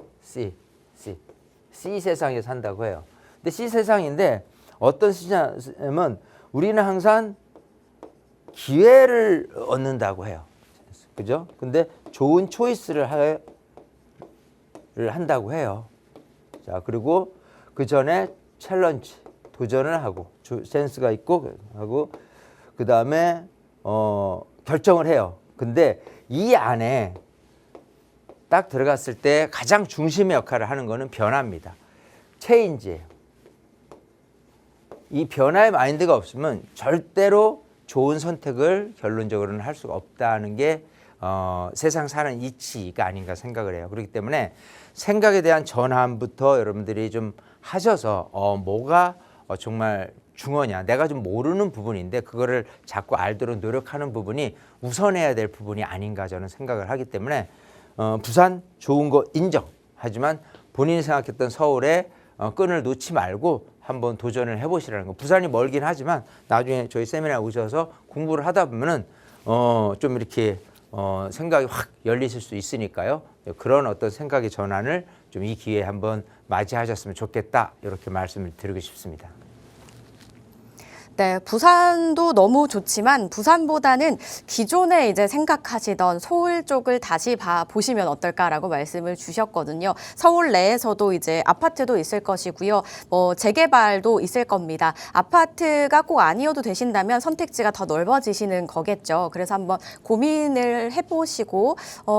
세상에 산다고 해요. 근데 시세상인데 어떤 시냐면 우리는 항상 기회를 얻는다고 해요. 그죠? 근데 좋은 초이스를 한다고 해요. 자, 그리고 그 전에 챌린지, 도전을 하고, 센스가 있고, 하고, 그 다음에, 결정을 해요. 근데 이 안에 딱 들어갔을 때 가장 중심의 역할을 하는 거는 변화입니다. 체인지예요. 이 변화의 마인드가 없으면 절대로 좋은 선택을 결론적으로는 할 수가 없다는 게 세상 사는 이치가 아닌가 생각을 해요. 그렇기 때문에 생각에 대한 전환부터 여러분들이 좀 하셔서 뭐가 정말 중요하냐, 내가 좀 모르는 부분인데 그거를 자꾸 알도록 노력하는 부분이 우선해야 될 부분이 아닌가 저는 생각을 하기 때문에 부산 좋은 거 인정. 하지만 본인이 생각했던 서울의 끈을 놓지 말고 한번 도전을 해보시라는 거. 부산이 멀긴 하지만 나중에 저희 세미나에 오셔서 공부를 하다 보면은 좀 이렇게 생각이 확 열리실 수 있으니까요. 그런 어떤 생각의 전환을 좀 이 기회에 한번 맞이하셨으면 좋겠다. 이렇게 말씀을 드리고 싶습니다. 네, 부산도 너무 좋지만 부산보다는 기존에 이제 생각하시던 서울 쪽을 다시 보시면 어떨까라고 말씀을 주셨거든요. 서울 내에서도 이제 아파트도 있을 것이고요. 뭐 재개발도 있을 겁니다. 아파트가 꼭 아니어도 되신다면 선택지가 더 넓어지시는 거겠죠. 그래서 한번 고민을 해보시고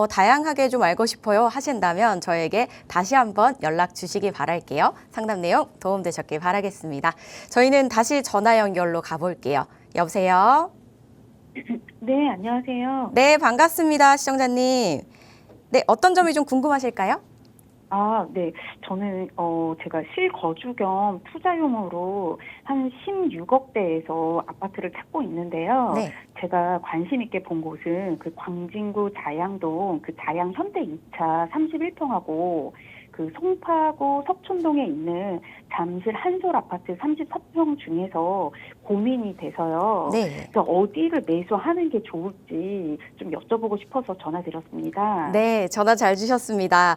다양하게 좀 알고 싶어요 하신다면 저에게 다시 한번 연락 주시기 바랄게요. 상담 내용 도움되셨길 바라겠습니다. 저희는 다시 전화 연결로 가볼게요. 여보세요? 네, 안녕하세요. 네, 반갑습니다. 시청자님. 네, 어떤 점이 좀 궁금하실까요? 네. 저는 제가 실거주 겸 투자용으로 한 16억대에서 아파트를 찾고 있는데요. 네. 제가 관심 있게 본 곳은 그 광진구 자양동 그 자양 현대 2차 31평하고 그 송파구 석촌동에 있는 잠실 한솔 아파트 34평 중에서 고민이 돼서요. 네. 그래서 어디를 매수하는 게 좋을지 좀 여쭤보고 싶어서 전화드렸습니다. 네, 전화 잘 주셨습니다.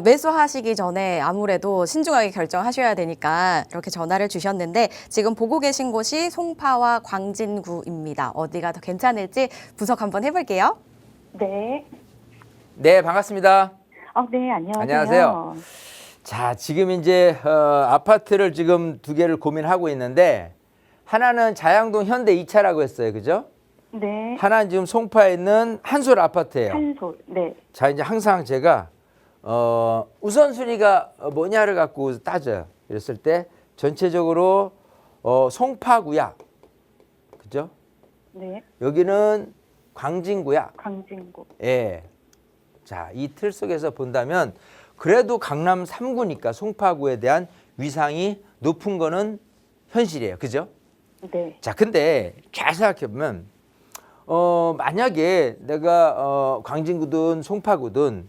매수하시기 전에 아무래도 신중하게 결정하셔야 되니까 이렇게 전화를 주셨는데 지금 보고 계신 곳이 송파와 광진구입니다. 어디가 더 괜찮을지 분석 한번 해볼게요. 네. 네, 반갑습니다. 네, 안녕하세요. 안녕하세요. 자, 지금 이제 아파트를 지금 두 개를 고민하고 있는데 하나는 자양동 현대 2차라고 했어요. 그죠? 네. 하나는 지금 송파에 있는 한솔 아파트예요. 한솔. 네. 자, 이제 항상 제가 우선순위가 뭐냐를 갖고 따져요. 이랬을 때 전체적으로 송파구야. 그죠? 네. 여기는 광진구야. 광진구. 예. 자, 이 틀 속에서 본다면 그래도 강남 3구니까 송파구에 대한 위상이 높은 거는 현실이에요. 그죠? 네. 자, 근데 잘 생각해 보면 만약에 내가 광진구든 송파구든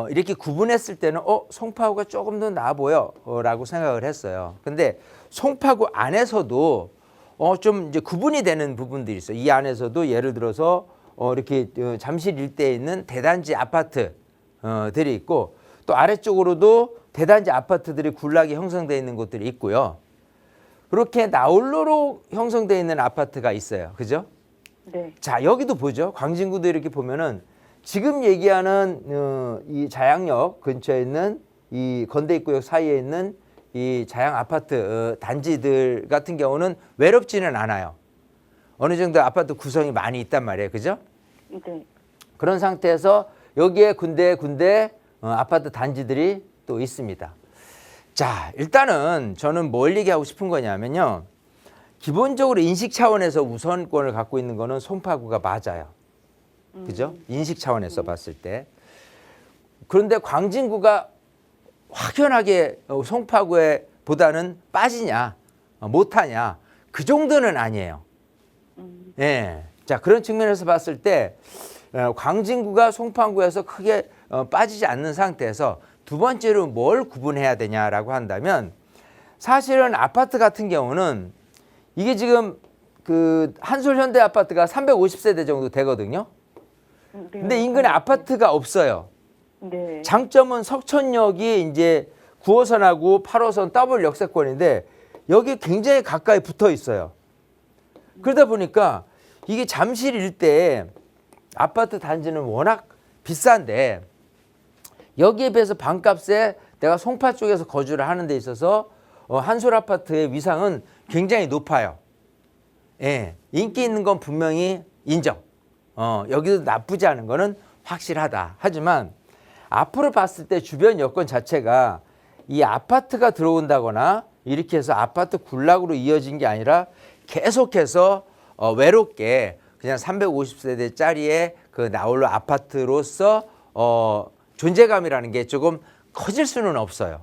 이렇게 구분했을 때는 송파구가 조금 더 나아 보여라고 생각을 했어요. 근데 송파구 안에서도 좀 이제 구분이 되는 부분들이 있어요. 이 안에서도 예를 들어서 이렇게 잠실 일대에 있는 대단지 아파트들이 있고 또 아래쪽으로도 대단지 아파트들이 군락이 형성되어 있는 곳들이 있고요. 그렇게 나홀로로 형성되어 있는 아파트가 있어요. 그죠? 네. 자, 여기도 보죠. 광진구도 이렇게 보면은 지금 얘기하는 이 자양역 근처에 있는 이 건대입구역 사이에 있는 이 자양 아파트 단지들 같은 경우는 외롭지는 않아요. 어느 정도 아파트 구성이 많이 있단 말이에요. 그죠? 네. 그런 상태에서 여기에 군데 아파트 단지들이 또 있습니다. 자, 일단은 저는 뭘 얘기하고 싶은 거냐면요. 기본적으로 인식 차원에서 우선권을 갖고 있는 거는 송파구가 맞아요. 그죠? 인식 차원에서 봤을 때. 그런데 광진구가 확연하게 송파구에 보다는 빠지냐, 못하냐, 그 정도는 아니에요. 예. 자, 그런 측면에서 봤을 때 광진구가 송파구에서 크게 빠지지 않는 상태에서 두 번째로 뭘 구분해야 되냐라고 한다면 사실은 아파트 같은 경우는 이게 지금 그 한솔 현대 아파트가 350세대 정도 되거든요. 근데 인근에 아파트가 없어요. 네. 장점은 석촌역이 이제 9호선하고 8호선 더블 역세권인데 여기 굉장히 가까이 붙어 있어요. 그러다 보니까 이게 잠실 일대에 아파트 단지는 워낙 비싼데 여기에 비해서 반값에 내가 송파 쪽에서 거주를 하는 데 있어서 한솔 아파트의 위상은 굉장히 높아요. 예, 인기 있는 건 분명히 인정. 여기도 나쁘지 않은 거는 확실하다. 하지만 앞으로 봤을 때 주변 여건 자체가 이 아파트가 들어온다거나 이렇게 해서 아파트 군락으로 이어진 게 아니라 계속해서 외롭게 그냥 350세대짜리의 그 나홀로 아파트로서 존재감이라는 게 조금 커질 수는 없어요.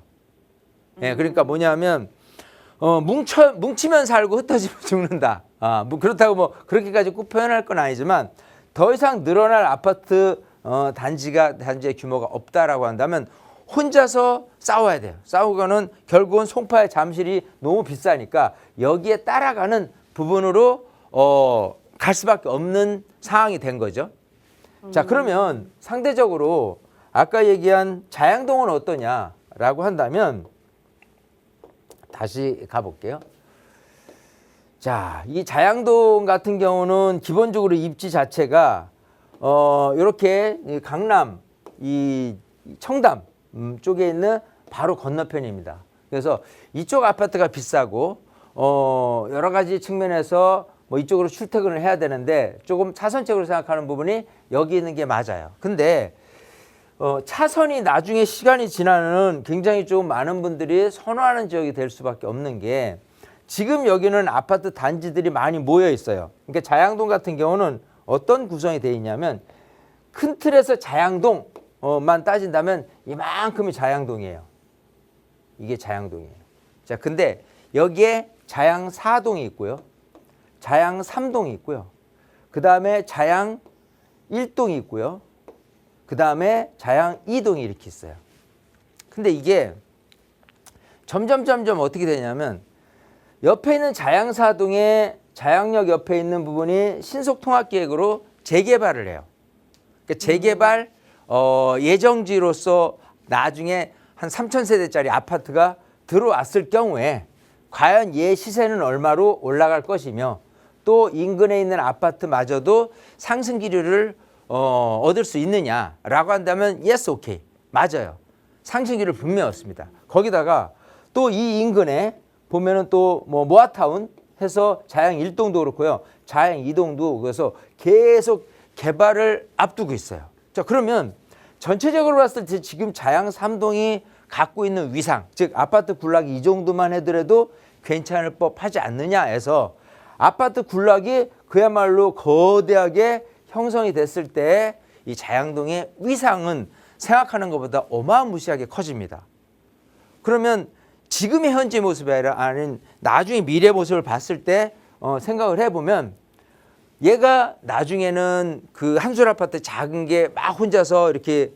예, 그러니까 뭐냐면 뭉치면 살고 흩어지면 죽는다. 뭐 그렇다고 뭐 그렇게까지 꼭 표현할 건 아니지만 더 이상 늘어날 아파트 단지의 규모가 없다라고 한다면 혼자서 싸워야 돼요. 싸우고는 결국은 송파의 잠실이 너무 비싸니까 여기에 따라가는 부분으로 갈 수밖에 없는 상황이 된 거죠. 자, 그러면 상대적으로 아까 얘기한 자양동은 어떠냐라고 한다면 다시 가볼게요. 자, 이 자양동 같은 경우는 기본적으로 입지 자체가 이렇게 강남, 이 청담 쪽에 있는 바로 건너편입니다. 그래서 이쪽 아파트가 비싸고 여러 가지 측면에서 뭐 이쪽으로 출퇴근을 해야 되는데 조금 차선책으로 생각하는 부분이 여기 있는 게 맞아요. 근데 차선이 나중에 시간이 지나는 굉장히 좀 많은 분들이 선호하는 지역이 될 수밖에 없는 게 지금 여기는 아파트 단지들이 많이 모여 있어요. 그러니까 자양동 같은 경우는 어떤 구성이 되어 있냐면 큰 틀에서 자양동만 따진다면 이만큼이 자양동이에요. 이게 자양동이에요. 자, 근데 여기에 자양 4동이 있고요. 자양 3동이 있고요. 그 다음에 자양 1동이 있고요. 그 다음에 자양 2동이 이렇게 있어요. 근데 이게 점점 어떻게 되냐면 옆에 있는 자양 4동의 자양역 옆에 있는 부분이 신속통합계획으로 재개발을 해요. 그러니까 재개발 예정지로서 나중에 한 3,000세대짜리 아파트가 들어왔을 경우에 과연 얘 시세는 얼마로 올라갈 것이며 또 인근에 있는 아파트마저도 상승 기류를 얻을 수 있느냐라고 한다면 yes, okay. 맞아요. 상승 기류 분명히 얻습니다. 거기다가 또 이 인근에 보면은 또 뭐 모아타운 해서 자양 1동도 그렇고요. 자양 2동도 그래서 계속 개발을 앞두고 있어요. 자, 그러면 전체적으로 봤을 때 지금 자양 3동이 갖고 있는 위상, 즉 아파트 군락이 이 정도만 해더라도 괜찮을 법하지 않느냐 해서 아파트 군락이 그야말로 거대하게 형성이 됐을 때 이 자양동의 위상은 생각하는 것보다 어마무시하게 커집니다. 그러면 지금의 현재 모습이 아닌 나중에 미래 모습을 봤을 때 생각을 해보면 얘가 나중에는 그 한솔 아파트 작은 게 막 혼자서 이렇게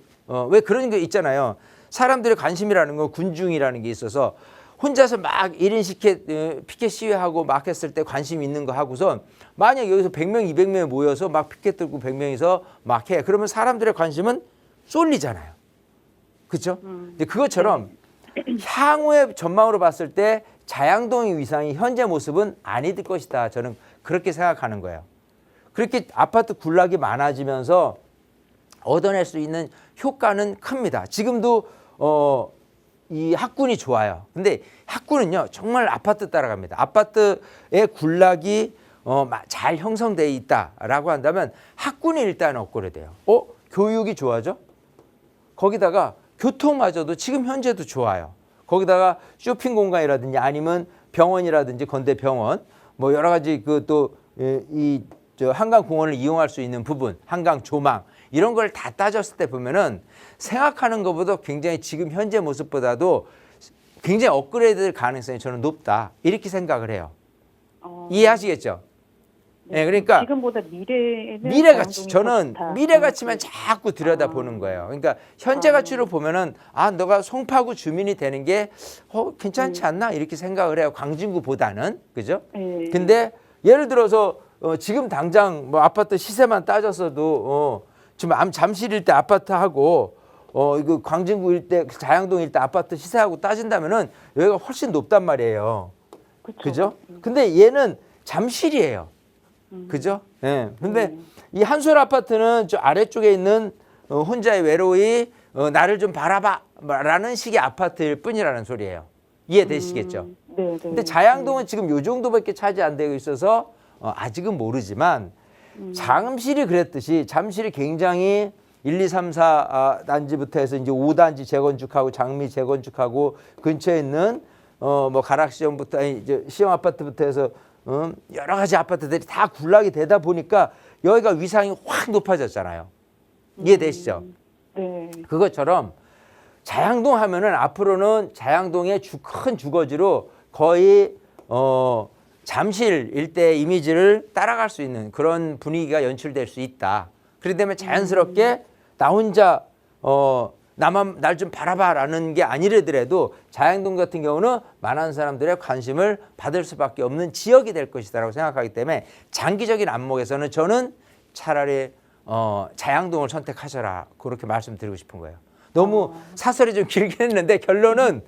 왜 그런 게 있잖아요. 사람들의 관심이라는 건 군중이라는 게 있어서 혼자서 막 1인 피켓 시위하고 막 했을 때 관심 있는 거 하고선 만약 여기서 100명, 200명이 모여서 막 피켓 들고 100명이서 막 해. 그러면 사람들의 관심은 쏠리잖아요. 그렇죠? 근데 그것처럼 향후의 전망으로 봤을 때 자양동의 위상이 현재 모습은 아닐 것이다. 저는 그렇게 생각하는 거예요. 그렇게 아파트 군락이 많아지면서 얻어낼 수 있는 효과는 큽니다. 지금도 이 학군이 좋아요. 근데 학군은요 정말 아파트 따라갑니다. 아파트의 군락이 잘 형성되어 있다라고 한다면 학군이 일단 업그레이드돼요. 교육이 좋아져? 거기다가 교통마저도 지금 현재도 좋아요. 거기다가 쇼핑 공간이라든지 아니면 병원이라든지 건대병원 뭐 여러 가지 그 또 이 한강 공원을 이용할 수 있는 부분, 한강 조망 이런 걸 다 따졌을 때 보면은 생각하는 것보다 굉장히 지금 현재 모습보다도 굉장히 업그레이드될 가능성이 저는 높다 이렇게 생각을 해요. 이해하시겠죠? 네, 그러니까 지금보다 미래가치 저는 미래가치만 자꾸 들여다보는 거예요. 그러니까 현재 가치로 보면은 너가 송파구 주민이 되는 게 괜찮지 않나 이렇게 생각을 해요. 광진구보다는 그죠? 근데 예를 들어서 지금 당장 뭐 아파트 시세만 따졌어도 지금 잠실 일대 아파트하고 이거 광진구 일대 자양동 일대 아파트 시세하고 따진다면은 여기가 훨씬 높단 말이에요. 그죠? 근데 얘는 잠실이에요. 그죠? 예. 근데 이 한솔 아파트는 저 아래쪽에 있는 혼자의 외로이 나를 좀 바라봐라는 식의 아파트일 뿐이라는 소리예요. 이해되시겠죠? 네. 근데 자양동은 지금 요 정도밖에 차지 안 되고 있어서 아직은 모르지만 잠실이 그랬듯이 잠실이 굉장히 1, 2, 3, 4 단지부터 해서 이제 5단지 재건축하고 장미 재건축하고 근처에 있는 뭐 가락시형부터 이제 시형 아파트부터 해서 여러 가지 아파트들이 다 군락이 되다 보니까 여기가 위상이 확 높아졌잖아요. 이해되시죠? 네. 그것처럼 자양동 하면은 앞으로는 자양동의 큰 주거지로 거의 잠실 일대 이미지를 따라갈 수 있는 그런 분위기가 연출될 수 있다. 그렇기 때문에 자연스럽게 나 혼자 나만 날 좀 바라봐라는 게 아니더라도 자양동 같은 경우는 많은 사람들의 관심을 받을 수밖에 없는 지역이 될 것이다라고 생각하기 때문에 장기적인 안목에서는 저는 차라리 자양동을 선택하셔라 그렇게 말씀드리고 싶은 거예요. 너무 사설이 좀 길게 했는데 결론은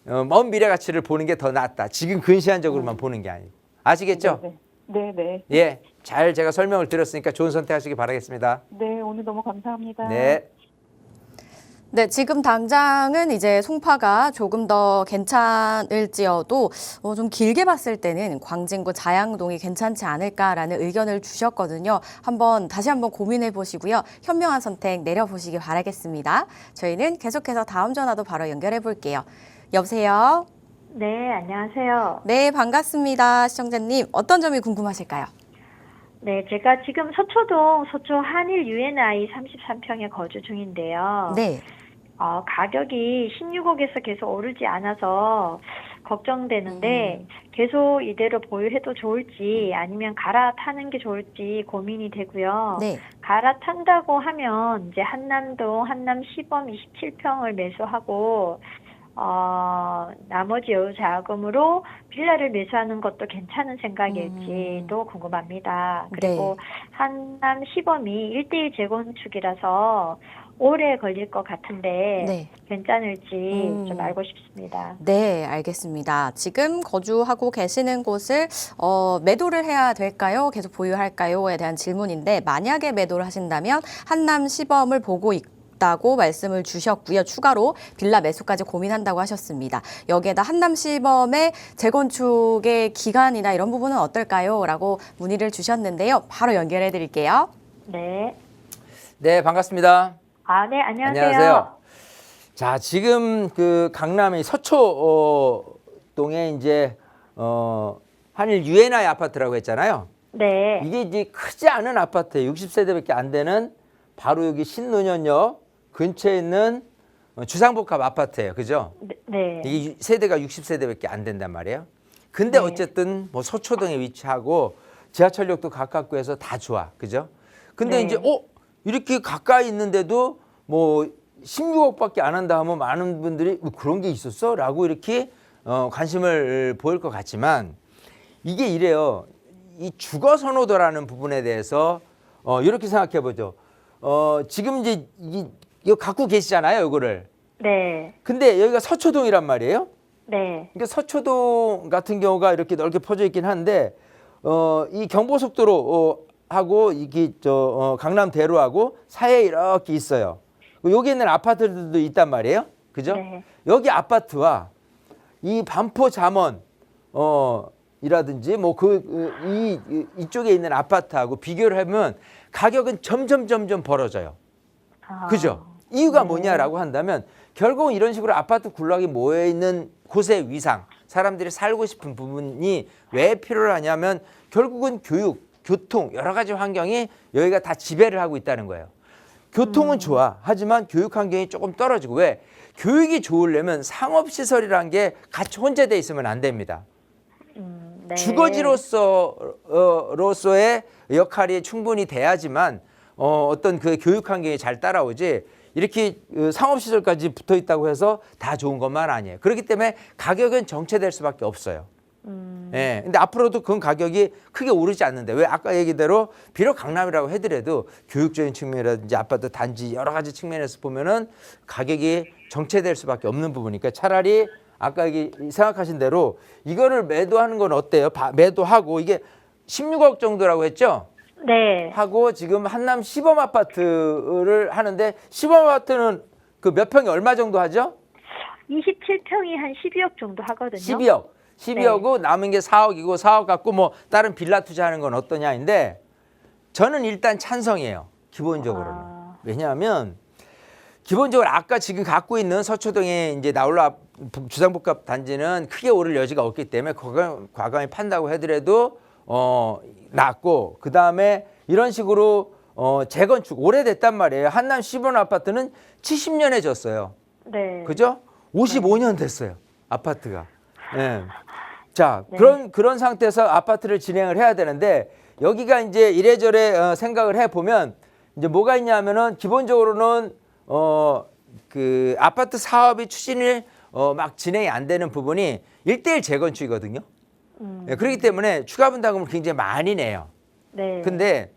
먼 미래 가치를 보는 게 더 낫다. 지금 근시안적으로만 보는 게 아니고. 아시겠죠? 네. 예, 잘 제가 설명을 드렸으니까 좋은 선택하시기 바라겠습니다. 네, 오늘 너무 감사합니다. 네. 네, 지금 당장은 이제 송파가 조금 더 괜찮을지어도 좀 길게 봤을 때는 광진구 자양동이 괜찮지 않을까라는 의견을 주셨거든요. 다시 한번 고민해 보시고요. 현명한 선택 내려보시기 바라겠습니다. 저희는 계속해서 다음 전화도 바로 연결해 볼게요. 여보세요? 네, 안녕하세요. 네, 반갑습니다. 시청자님, 어떤 점이 궁금하실까요? 네, 제가 지금 서초동 서초 한일 UNI 33평에 거주 중인데요. 네. 가격이 16억에서 계속 오르지 않아서 걱정되는데 계속 이대로 보유해도 좋을지 아니면 갈아타는 게 좋을지 고민이 되고요. 네. 갈아탄다고 하면 이제 한남동 한남 시범 27평을 매수하고 나머지 여유 자금으로 빌라를 매수하는 것도 괜찮은 생각일지도 궁금합니다. 그리고 한남 시범이 1대1 재건축이라서 오래 걸릴 것 같은데 네. 괜찮을지 좀 알고 싶습니다. 네, 알겠습니다. 지금 거주하고 계시는 곳을 매도를 해야 될까요? 계속 보유할까요?에 대한 질문인데 만약에 매도를 하신다면 한남 시범을 보고 있다고 말씀을 주셨고요. 추가로 빌라 매수까지 고민한다고 하셨습니다. 여기에다 한남 시범의 재건축의 기간이나 이런 부분은 어떨까요? 라고 문의를 주셨는데요. 바로 연결해 드릴게요. 네. 네, 반갑습니다. 네, 안녕하세요. 자, 지금 그 강남의 서초동에 이제 한일 UNI 아파트라고 했잖아요. 네. 이게 이제 크지 않은 아파트, 60세대밖에 안 되는 바로 여기 신논현역 근처에 있는 주상복합 아파트예요. 그죠? 네. 이게 세대가 60세대밖에 안 된단 말이에요. 근데 어쨌든 뭐 서초동에 위치하고 지하철역도 가깝고 해서 다 좋아. 그죠? 근데 이제 이렇게 가까이 있는데도 뭐 16억밖에 안 한다 하면 많은 분들이 뭐 그런 게 있었어? 라고 이렇게 관심을 보일 것 같지만 이게 이래요. 이 주거 선호도라는 부분에 대해서 이렇게 생각해 보죠. 지금 이제 이거 갖고 계시잖아요, 이거를. 네. 근데 여기가 서초동이란 말이에요. 네. 그러니까 서초동 같은 경우가 이렇게 넓게 퍼져 있긴 한데 이 경부속도로 하고 이게 강남대로하고 사이에 이렇게 있어요. 여기 있는 아파트들도 있단 말이에요. 그죠? 네. 여기 아파트와 이 반포 잠원 이라든지 뭐 이쪽에 있는 아파트하고 비교를 하면 가격은 점점 벌어져요. 그죠? 이유가 뭐냐라고 한다면 결국 이런 식으로 아파트 군락이 모여 있는 곳의 위상, 사람들이 살고 싶은 부분이 왜 필요하냐면 결국은 교육, 교통 여러 가지 환경이 여기가 다 지배를 하고 있다는 거예요. 교통은 좋아. 하지만 교육 환경이 조금 떨어지고 왜? 교육이 좋으려면 상업시설이라는 게 같이 혼재돼 있으면 안 됩니다. 네. 주거지로서의 역할이 충분히 돼야지만 어떤 그 교육 환경이 잘 따라오지 이렇게 상업시설까지 붙어 있다고 해서 다 좋은 것만 아니에요. 그렇기 때문에 가격은 정체될 수밖에 없어요. 예. 근데 앞으로도 그 가격이 크게 오르지 않는데 왜 아까 얘기대로 비록 강남이라고 해더라도 교육적인 측면이라든지 아파트 단지 여러 가지 측면에서 보면은 가격이 정체될 수밖에 없는 부분이니까 차라리 아까 생각하신 대로 이거를 매도하는 건 어때요? 매도하고 이게 16억 정도라고 했죠? 네. 하고 지금 한남 시범 아파트를 하는데 시범 아파트는 그 몇 평이 얼마 정도 하죠? 27평이 한 12억 정도 하거든요. 12억이고 남은 게 4억이고 4억 갖고 뭐 다른 빌라 투자하는 건 어떠냐인데 저는 일단 찬성이에요. 기본적으로는. 왜냐하면 기본적으로 아까 지금 갖고 있는 서초동의 이제 나홀로 주상복합 단지는 크게 오를 여지가 없기 때문에 과감히 판다고 하더라도 낮고 그 다음에 이런 식으로 재건축 오래됐단 말이에요. 한남 시범 아파트는 70년에 졌어요. 네. 그죠? 55년 됐어요. 아파트가. 네. 자, 네. 그런 상태에서 아파트를 진행을 해야 되는데 여기가 이제 이래저래 생각을 해 보면 이제 뭐가 있냐면은 기본적으로는 그 아파트 사업이 추진이 막 진행이 안 되는 부분이 1:1 재건축이거든요. 네, 그렇기 때문에 추가 분담금을 굉장히 많이 내요. 네. 근데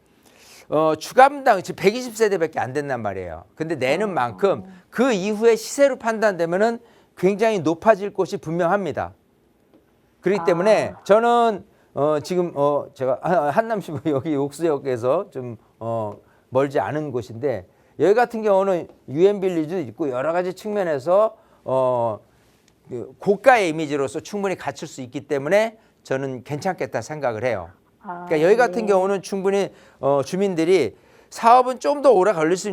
추가 분담 지금 120세대밖에 안 된단 말이에요. 근데 내는 만큼 그 이후에 시세로 판단되면은 굉장히 높아질 곳이 분명합니다. 그렇기 때문에 저는 지금 제가 한남시 여기 옥수역에서 좀 멀지 않은 곳인데 여기 같은 경우는 유엔빌리지도 있고 여러 가지 측면에서 고가의 이미지로서 충분히 갖출 수 있기 때문에 저는 괜찮겠다 생각을 해요. 그러니까 여기 같은 경우는 충분히 주민들이 사업은 좀 더 오래 걸릴 수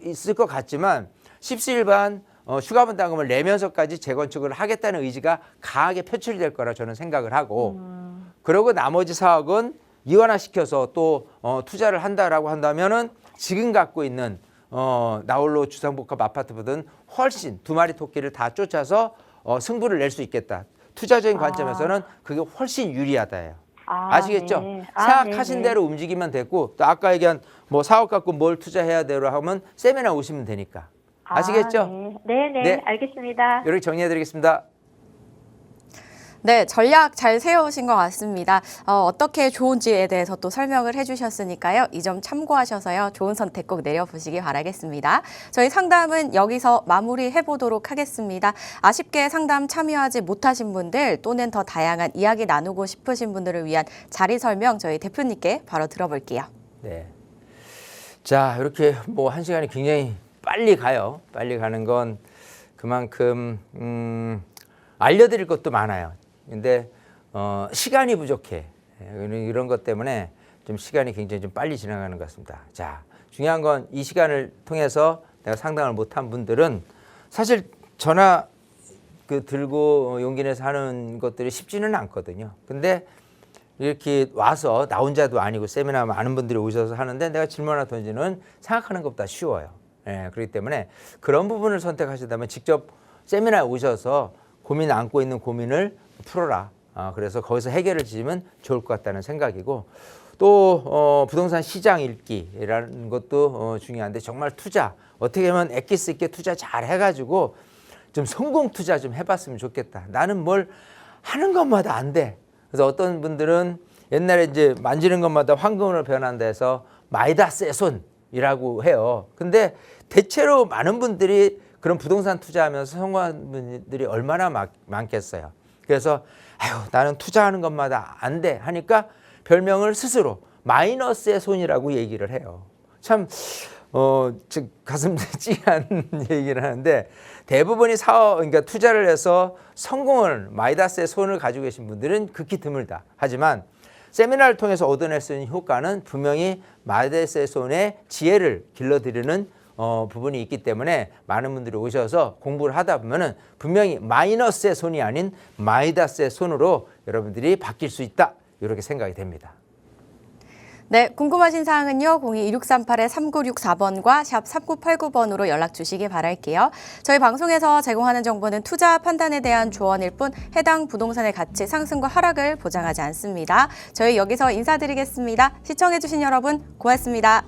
있을 것 같지만 십시일반 추가 분담금을 내면서까지 재건축을 하겠다는 의지가 강하게 표출이 될 거라 저는 생각을 하고 그리고 나머지 사업은 이원화시켜서 또 투자를 한다라고 한다면은 지금 갖고 있는 나홀로 주상복합 아파트보다는 훨씬 두 마리 토끼를 다 쫓아서 승부를 낼 수 있겠다. 투자적인 관점에서는 그게 훨씬 유리하다예요. 아시겠죠? 네. 생각하신 네네. 대로 움직이면 됐고 또 아까 얘기한 뭐 사업 갖고 뭘 투자해야 되로 하면 세미나 오시면 되니까. 아시겠죠? 네네. 네. 알겠습니다. 이렇게 정리해드리겠습니다. 네, 전략 잘 세우신 것 같습니다. 어떻게 좋은지에 대해서 또 설명을 해주셨으니까요. 이 점 참고하셔서요. 좋은 선택 꼭 내려보시기 바라겠습니다. 저희 상담은 여기서 마무리해보도록 하겠습니다. 아쉽게 상담 참여하지 못하신 분들 또는 더 다양한 이야기 나누고 싶으신 분들을 위한 자리 설명 저희 대표님께 바로 들어볼게요. 네. 자, 이렇게 뭐 한 시간이 굉장히 빨리 가요. 빨리 가는 건 그만큼 알려드릴 것도 많아요. 근데 시간이 부족해. 이런 것 때문에 좀 시간이 굉장히 좀 빨리 지나가는 것 같습니다. 자, 중요한 건 이 시간을 통해서 내가 상담을 못한 분들은 사실 전화 들고 용기 내서 하는 것들이 쉽지는 않거든요. 근데 이렇게 와서 나 혼자도 아니고 세미나 많은 분들이 오셔서 하는데 내가 질문 하나 던지는 생각하는 것보다 쉬워요. 예, 그렇기 때문에 그런 부분을 선택하시다면 직접 세미나에 오셔서 고민 안고 있는 고민을 풀어라. 그래서 거기서 해결을 지으면 좋을 것 같다는 생각이고 또 부동산 시장 읽기라는 것도 중요한데 정말 투자 어떻게 하면 엑기스 있게 투자 잘 해가지고 좀 성공 투자 좀 해봤으면 좋겠다. 나는 뭘 하는 것마다 안 돼. 그래서 어떤 분들은 옛날에 이제 만지는 것마다 황금으로 변한다 해서 마이다스의 손이라고 해요. 근데 대체로 많은 분들이 그런 부동산 투자하면서 성공한 분들이 얼마나 많겠어요. 그래서 아유 나는 투자하는 것마다 안 돼 하니까 별명을 스스로 마이너스의 손이라고 얘기를 해요. 참 가슴 찌한 얘기를 하는데 대부분이 그러니까 투자를 해서 성공을 마이다스의 손을 가지고 계신 분들은 극히 드물다. 하지만 세미나를 통해서 얻어낼 수 있는 효과는 분명히 마이다스의 손의 지혜를 길러드리는 부분이 있기 때문에 많은 분들이 오셔서 공부를 하다 보면은 분명히 마이너스의 손이 아닌 마이다스의 손으로 여러분들이 바뀔 수 있다. 이렇게 생각이 됩니다. 네, 궁금하신 사항은요. 02-2638-3964번과 샵 3989번으로 연락 주시기 바랄게요. 저희 방송에서 제공하는 정보는 투자 판단에 대한 조언일 뿐 해당 부동산의 가치 상승과 하락을 보장하지 않습니다. 저희 여기서 인사드리겠습니다. 시청해주신 여러분 고맙습니다.